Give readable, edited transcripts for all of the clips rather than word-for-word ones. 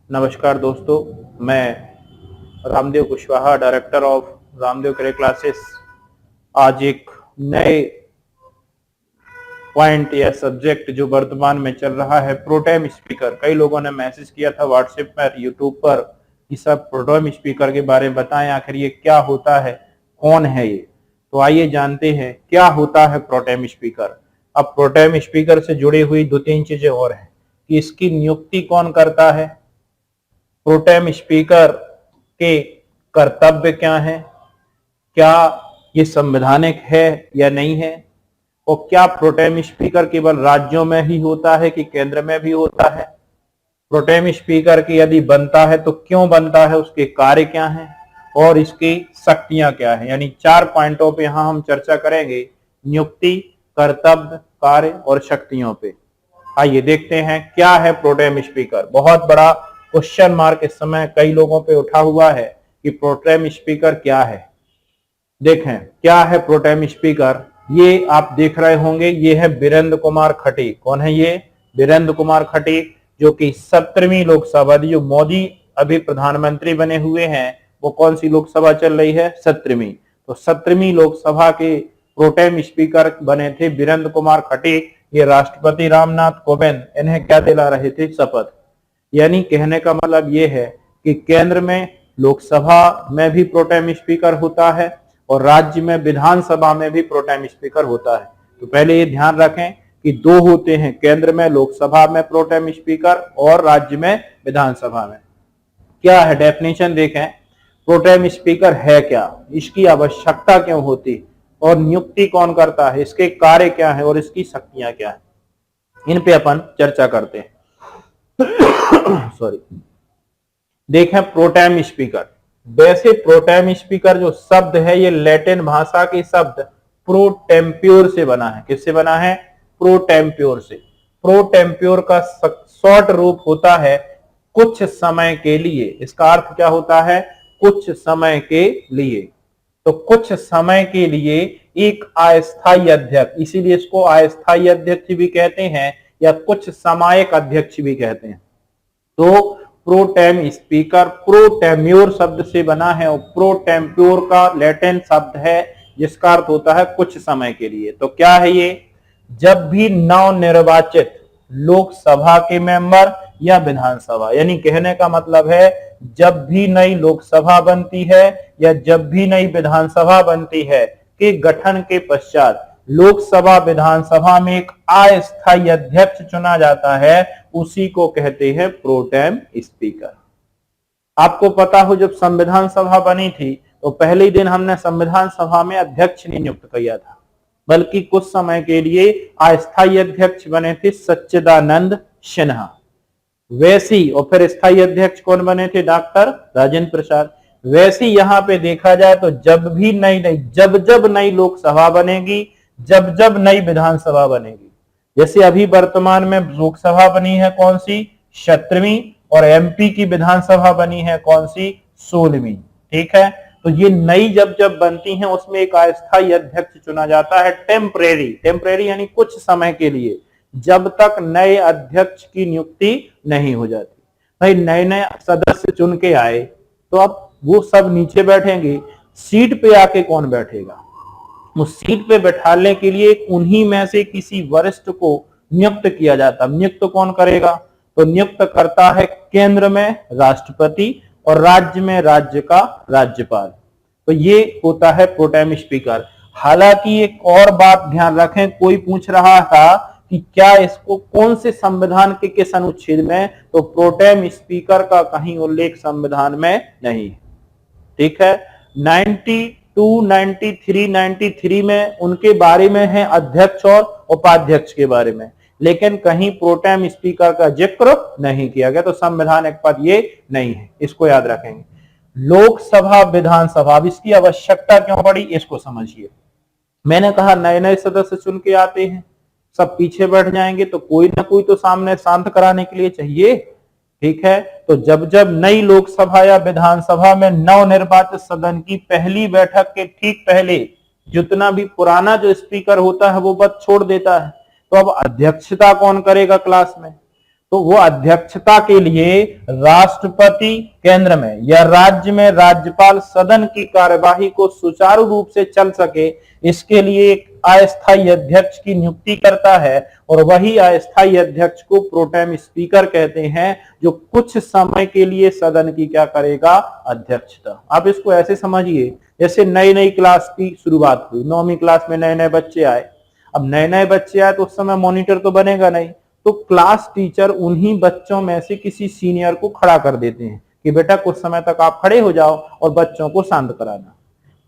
नमस्कार दोस्तों, मैं रामदेव कुशवाहा, डायरेक्टर ऑफ रामदेव करे क्लासेस। आज एक नए पॉइंट या सब्जेक्ट जो वर्तमान में चल रहा है, प्रोटेम स्पीकर। कई लोगों ने मैसेज किया था व्हाट्सएप पर, यूट्यूब पर कि सब प्रोटेम स्पीकर के बारे में बताएं, आखिर ये क्या होता है, कौन है ये। तो आइए जानते हैं क्या होता है प्रोटेम स्पीकर। अब प्रोटेम स्पीकर से जुड़ी हुई दो तीन चीजें और हैं कि इसकी नियुक्ति कौन करता है, प्रोटेम स्पीकर के कर्तव्य क्या हैं, क्या ये संवैधानिक है या नहीं है, और क्या प्रोटेम स्पीकर केवल राज्यों में ही होता है कि केंद्र में भी होता है। प्रोटेम स्पीकर की यदि बनता है तो क्यों बनता है, उसके कार्य क्या हैं और इसकी शक्तियां क्या है। यानी 4 पॉइंटों पे यहां हम चर्चा करेंगे, नियुक्ति, कर्तव्य, कार्य और शक्तियों पे। आइए देखते हैं क्या है प्रोटेम स्पीकर। बहुत बड़ा क्वेश्चन मार्क इस समय कई लोगों पे उठा हुआ है कि प्रोटेम स्पीकर क्या है। देखें क्या है प्रोटेम स्पीकर। ये आप देख रहे होंगे, ये है वीरेंद्र कुमार खटीक। कौन है ये? वीरेंद्र कुमार खटीक, जो कि 17वीं लोकसभा, जो मोदी अभी प्रधानमंत्री बने हुए हैं, वो कौन सी लोकसभा चल रही है? 17वीं। तो 17वीं लोकसभा के प्रोटेम स्पीकर बने थे वीरेंद्र कुमार खटीक। ये राष्ट्रपति रामनाथ कोविंद इन्हें क्या दिला रहे थे? शपथ। यानी कहने का मतलब ये है कि केंद्र में लोकसभा में भी प्रोटेम स्पीकर होता है और राज्य में विधानसभा में भी प्रोटेम स्पीकर होता है। तो पहले ये ध्यान रखें कि दो होते हैं, केंद्र में लोकसभा में प्रोटेम स्पीकर और राज्य में विधानसभा में। क्या है डेफिनेशन देखें, प्रोटेम स्पीकर है क्या, इसकी आवश्यकता क्यों होती और नियुक्ति कौन करता है, इसके कार्य क्या है और इसकी शक्तियां क्या है, इन पे अपन चर्चा करते हैं। सॉरी। देखें प्रोटेम स्पीकर। वैसे प्रोटेम स्पीकर जो शब्द है ये लैटिन भाषा के शब्द प्रोटेम्प्योर से बना है। किससे बना है? प्रोटेम्प्योर से। प्रोटेम्प्योर का शॉर्ट रूप होता है कुछ समय के लिए। इसका अर्थ क्या होता है? कुछ समय के लिए। तो कुछ समय के लिए एक अस्थायी अध्यक्ष, इसीलिए इसको अस्थायी अध्यक्ष भी कहते हैं या कुछ समायक अध्यक्ष भी कहते हैं। तो प्रोटेम स्पीकर प्रोटेम्योर शब्द से बना है और प्रोटेम्प्योर का लैटिन शब्द है जिसका अर्थ होता है कुछ समय के लिए। तो क्या है ये? जब भी नवनिर्वाचित लोकसभा के मेंबर या विधानसभा, यानी कहने का मतलब है जब भी नई लोकसभा बनती है या जब भी नई विधानसभा बनती है के गठन के पश्चात लोकसभा विधानसभा में एक अस्थायी अध्यक्ष चुना जाता है, उसी को कहते हैं प्रोटेम स्पीकर। आपको पता हो जब संविधान सभा बनी थी तो पहले दिन हमने संविधान सभा में अध्यक्ष नहीं नियुक्त किया था, बल्कि कुछ समय के लिए अस्थायी अध्यक्ष बने थे सच्चिदानंद सिन्हा। वैसी और फिर स्थायी अध्यक्ष कौन बने थे? डॉक्टर राजेंद्र प्रसाद। वैसे यहां पे देखा जाए तो जब भी जब नई लोकसभा बनेगी, जब नई विधानसभा बनेगी, जैसे अभी वर्तमान में लोकसभा बनी है कौन सी? 17वीं। और एमपी की विधानसभा बनी है कौन सी? 16वीं। ठीक है। तो ये नई जब जब बनती हैं उसमें एक अस्थायी अध्यक्ष चुना जाता है, टेम्परेरी यानी कुछ समय के लिए, जब तक नए अध्यक्ष की नियुक्ति नहीं हो जाती। भाई नए नए सदस्य चुन के आए तो अब वो सब नीचे बैठेंगे, सीट पे आके कौन बैठेगा? उस सीट पे बैठाने के लिए उन्हीं में से किसी वरिष्ठ को नियुक्त किया जाता। नियुक्त कौन करेगा? तो नियुक्त करता है केंद्र में राष्ट्रपति और राज्य में राज्य का राज्यपाल। तो ये होता है प्रोटेम स्पीकर। हालांकि एक और बात ध्यान रखें, कोई पूछ रहा था कि क्या इसको कौन से संविधान के किस अनुच्छेद में, तो प्रोटेम स्पीकर का कहीं उल्लेख संविधान में नहीं। ठीक है। 92, 93, 93 में उनके बारे में है, अध्यक्ष और उपाध्यक्ष के बारे में, लेकिन कहीं प्रोटेम स्पीकर का जिक्र नहीं किया गया। तो संवैधानिक पद ये नहीं है, इसको याद रखेंगे। लोकसभा विधानसभा, अब इसकी आवश्यकता क्यों पड़ी इसको समझिए। मैंने कहा नए नए सदस्य चुन के आते हैं, सब पीछे बैठ जाएंगे तो कोई ना कोई तो सामने शांत कराने के लिए चाहिए। ठीक है। तो जब जब नई लोकसभा या विधानसभा में नवनिर्वाचित सदन की पहली बैठक के ठीक पहले जितना भी पुराना जो स्पीकर होता है वो पद छोड़ देता है, तो अब अध्यक्षता कौन करेगा क्लास में? तो वो अध्यक्षता के लिए राष्ट्रपति केंद्र में या राज्य में राज्यपाल सदन की कार्यवाही को सुचारू रूप से चल सके, इसके लिए एक अस्थायी अध्यक्ष की नियुक्ति करता है और वही अस्थायी अध्यक्ष को प्रोटेम स्पीकर कहते हैं, जो कुछ समय के लिए सदन की क्या करेगा, अध्यक्षता। आप इसको ऐसे समझिए जैसे नई नई क्लास की शुरुआत हुई, 9वीं क्लास में नए नए बच्चे आए। अब नए नए बच्चे आए तो उस समय मॉनिटर तो बनेगा नहीं, तो क्लास टीचर उन्हीं बच्चों में से किसी सीनियर को खड़ा कर देते हैं कि बेटा कुछ समय तक आप खड़े हो जाओ और बच्चों को शांत कराना।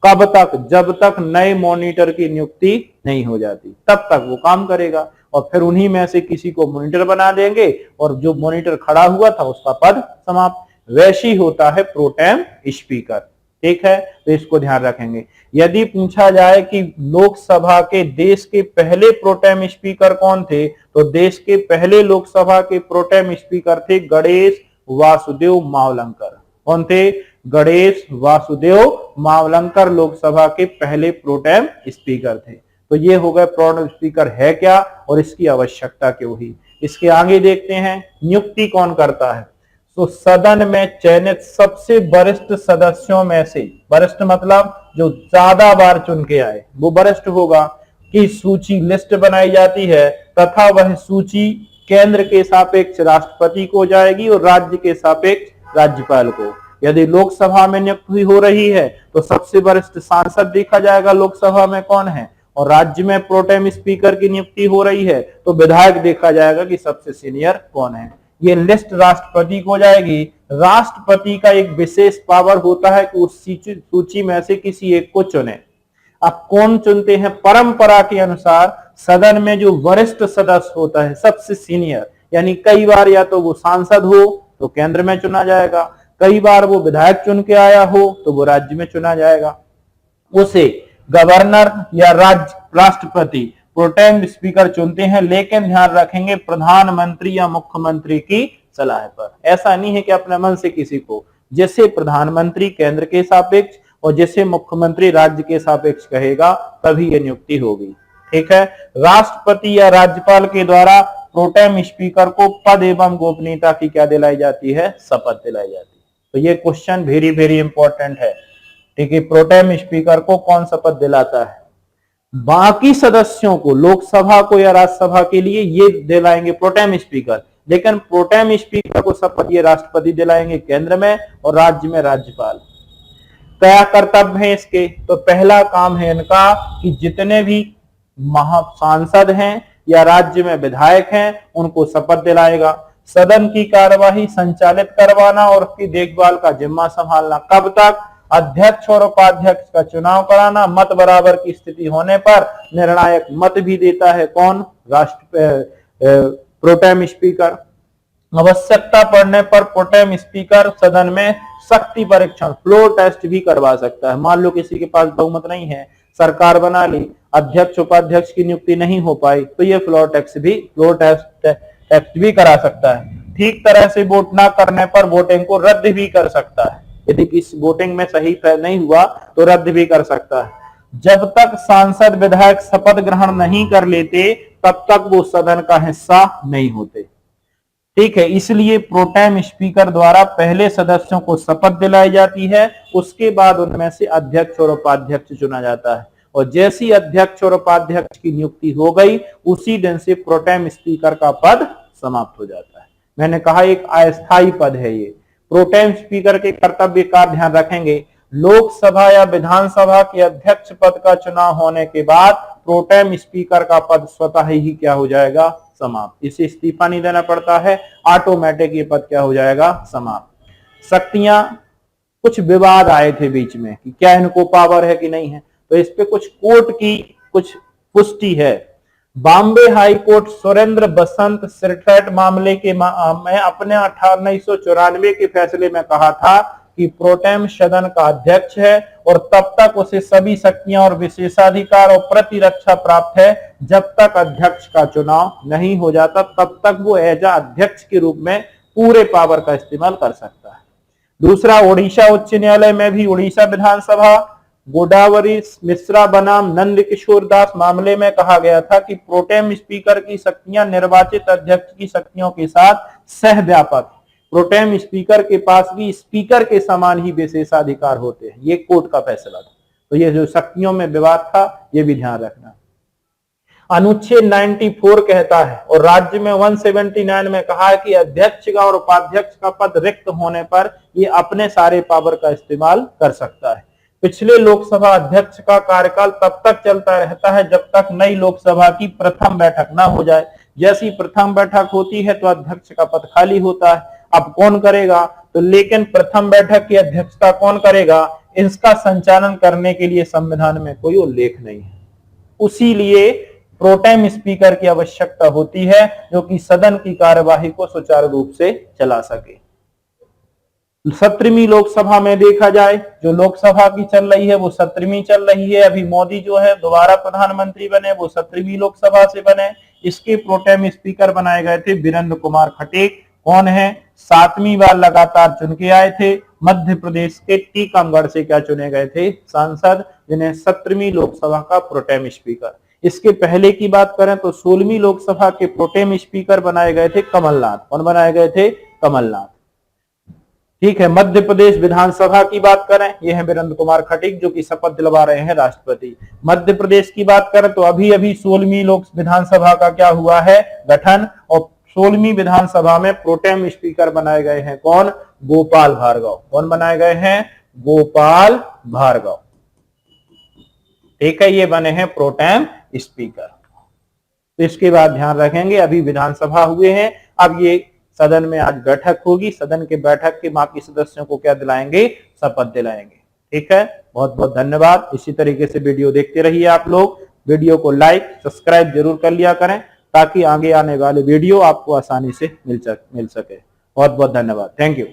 कब तक? जब तक नए मॉनिटर की नियुक्ति नहीं हो जाती, तब तक वो काम करेगा और फिर उन्हीं में से किसी को मॉनिटर बना देंगे और जो मॉनिटर खड़ा हुआ था उसका पद समाप्त। वैसी होता है प्रोटेम स्पीकर। ठीक है, तो इसको ध्यान रखेंगे। यदि पूछा जाए कि लोकसभा के देश के पहले प्रोटेम स्पीकर कौन थे, तो देश के पहले लोकसभा के प्रोटेम स्पीकर थे गणेश वासुदेव मावलंकर। कौन थे? गणेश वासुदेव मावलंकर लोकसभा के पहले प्रोटेम स्पीकर थे। तो ये हो गए प्रोटेम स्पीकर है क्या और इसकी आवश्यकता क्यों हुई। इसके आगे देखते हैं नियुक्ति कौन करता है। तो सदन में चयनित सबसे वरिष्ठ सदस्यों में से, वरिष्ठ मतलब जो ज्यादा बार चुन के आए वो वरिष्ठ होगा, की सूची लिस्ट बनाई जाती है तथा वह सूची केंद्र के सापेक्ष राष्ट्रपति को जाएगी और राज्य के सापेक्ष राज्यपाल को। यदि लोकसभा में नियुक्ति हो रही है तो सबसे वरिष्ठ सांसद देखा जाएगा लोकसभा में कौन है, और राज्य में प्रोटेम स्पीकर की नियुक्ति हो रही है तो विधायक देखा जाएगा कि सबसे सीनियर कौन है। ये लिस्ट राष्ट्रपति को जाएगी। राष्ट्रपति का एक विशेष पावर होता है कि उस सूची में से किसी एक को चुने। अब कौन चुनते हैं? परंपरा के अनुसार सदन में जो वरिष्ठ सदस्य होता है, सबसे सीनियर, यानी कई बार या तो वो सांसद हो तो केंद्र में चुना जाएगा, कई बार वो विधायक चुन के आया हो तो वो राज्य में चुना जाएगा। उसे गवर्नर या राष्ट्रपति प्रोटेम स्पीकर चुनते हैं, लेकिन ध्यान रखेंगे प्रधानमंत्री या मुख्यमंत्री की सलाह पर। ऐसा नहीं है कि अपने मन से किसी को, जैसे प्रधानमंत्री केंद्र के सापेक्ष और जैसे मुख्यमंत्री राज्य के सापेक्ष कहेगा तभी ये नियुक्ति होगी। ठीक है, राष्ट्रपति या राज्यपाल के द्वारा प्रोटेम स्पीकर को पद एवं गोपनीयता की क्या दिलाई जाती है? शपथ दिलाई जाती है। तो ये क्वेश्चन वेरी वेरी इंपॉर्टेंट है। ठीक है, प्रोटेम स्पीकर को कौन शपथ दिलाता है? बाकी सदस्यों को, लोकसभा को या राज्यसभा के लिए ये दिलाएंगे प्रोटेम स्पीकर, लेकिन प्रोटेम स्पीकर को शपथ ये राष्ट्रपति दिलाएंगे केंद्र में और राज्य में राज्यपाल। क्या कर्तव्य है इसके? तो पहला काम है इनका कि जितने भी सांसद हैं या राज्य में विधायक हैं उनको शपथ दिलाएगा। सदन की कार्यवाही संचालित करवाना और उसकी देखभाल का जिम्मा संभालना। कब तक? अध्यक्ष और उपाध्यक्ष का चुनाव कराना। मत बराबर की स्थिति होने पर निर्णायक मत भी देता है कौन? Pro tem speaker. आवश्यकता पड़ने पर प्रोटेम स्पीकर सदन में शक्ति परीक्षण, फ्लोर टेस्ट भी करवा सकता है। मान लो किसी के पास बहुमत नहीं है, सरकार बना ली, अध्यक्ष उपाध्यक्ष की नियुक्ति नहीं हो पाई, तो ये फ्लोर टेस्ट भी करा सकता है। ठीक तरह से वोट ना करने पर वोटिंग को रद्द भी कर सकता है। यदि किसी वोटिंग में सही नहीं हुआ तो रद्द भी कर सकता है। जब तक सांसद विधायक शपथ ग्रहण नहीं कर लेते तब तक वो सदन का हिस्सा नहीं होते। ठीक है, इसलिए प्रोटेम स्पीकर द्वारा पहले सदस्यों को शपथ दिलाई जाती है, उसके बाद उनमें से अध्यक्ष और उपाध्यक्ष चुना जाता है, और जैसी अध्यक्ष और उपाध्यक्ष की नियुक्ति हो गई उसी दिन से प्रोटेम स्पीकर का पद समाप्त हो जाता है। मैंने कहा एक अस्थायी पद है ये। प्रोटेम स्पीकर के कर्तव्य का ध्यान रखेंगे। लोकसभा या विधानसभा के अध्यक्ष पद का चुनाव होने के बाद प्रोटेम स्पीकर का पद स्वतः ही क्या हो जाएगा? समाप्त। इसे इस्तीफा नहीं देना पड़ता है, ऑटोमेटिक ये पद क्या हो जाएगा? समाप्त। शक्तियां, कुछ विवाद आए थे बीच में कि क्या इनको पावर है कि नहीं है, तो इस पे कुछ कोर्ट की कुछ पुष्टि है। बॉम्बे हाई कोर्ट सुरेंद्र बसंत सिरसैट मामले के में अपने 1994 के फैसले में कहा था कि प्रोटेम सदन का अध्यक्ष है और तब तक उसे सभी शक्तियां और विशेषाधिकार और प्रतिरक्षा प्राप्त है जब तक अध्यक्ष का चुनाव नहीं हो जाता, तब तक वो एज अध्यक्ष के रूप में पूरे पावर का इस्तेमाल कर सकता है। दूसरा, उड़ीसा उच्च न्यायालय में भी उड़ीसा विधानसभा गोदावरी मिश्रा बनाम नंद किशोर दास मामले में कहा गया था कि प्रोटेम स्पीकर की शक्तियां निर्वाचित अध्यक्ष की शक्तियों के साथ सहव्यापक। प्रोटेम स्पीकर के पास भी स्पीकर के समान ही विशेषाधिकार होते हैं। ये कोर्ट का फैसला था। तो ये जो शक्तियों में विवाद था, ये भी ध्यान रखना। अनुच्छेद 94 कहता है और राज्य में 179 में कहा है कि अध्यक्ष का और उपाध्यक्ष का पद रिक्त होने पर ये अपने सारे पावर का इस्तेमाल कर सकता है। पिछले लोकसभा अध्यक्ष का कार्यकाल तब तक चलता रहता है जब तक नई लोकसभा की प्रथम बैठक ना हो जाए। जैसी प्रथम बैठक होती है तो अध्यक्ष का पद खाली होता है। अब कौन करेगा? तो लेकिन प्रथम बैठक की अध्यक्षता कौन करेगा? इसका संचालन करने के लिए संविधान में कोई उल्लेख नहीं है। उसी लिए प्रोटेम स्पीकर की आवश्यकता होती है जो कि सदन की कार्यवाही को सुचारू रूप से चला सके। 17वीं लोकसभा में देखा जाए, जो लोकसभा की चल रही है वो 17वीं चल रही है। अभी मोदी जो है दोबारा प्रधानमंत्री बने, वो 17वीं लोकसभा से बने। इसके प्रोटेम स्पीकर बनाए गए थे वीरेंद्र कुमार खटेक। कौन है? 7वीं बार लगातार चुन के आए थे। मध्य प्रदेश के टीकमगढ़ से क्या चुने गए थे? सांसद, जिन्हें 17वीं लोकसभा का प्रोटेम स्पीकर। इसके पहले की बात करें तो 16वीं लोकसभा के प्रोटेम स्पीकर बनाए गए थे कमलनाथ। कौन बनाए गए थे? कमलनाथ। ठीक है। मध्य प्रदेश विधानसभा की बात करें, यह है वीरेंद्र कुमार खटीक जो कि शपथ दिलवा रहे हैं राष्ट्रपति। मध्य प्रदेश की बात करें तो अभी अभी 16वीं लोक विधानसभा का क्या हुआ है? गठन। और 16वीं विधानसभा में प्रोटेम स्पीकर बनाए गए हैं कौन? गोपाल भार्गव। कौन बनाए गए हैं? गोपाल भार्गव। ठीक है, ये बने हैं प्रोटेम स्पीकर। तो इसके बाद ध्यान रखेंगे, अभी विधानसभा हुए हैं, अब ये सदन में आज बैठक होगी। सदन के बैठक के बाकी सदस्यों को क्या दिलाएंगे? शपथ दिलाएंगे। ठीक है, बहुत बहुत धन्यवाद। इसी तरीके से वीडियो देखते रहिए आप लोग। वीडियो को लाइक सब्सक्राइब जरूर कर लिया करें ताकि आगे आने वाले वीडियो आपको आसानी से मिल सके। बहुत बहुत धन्यवाद। Thank you.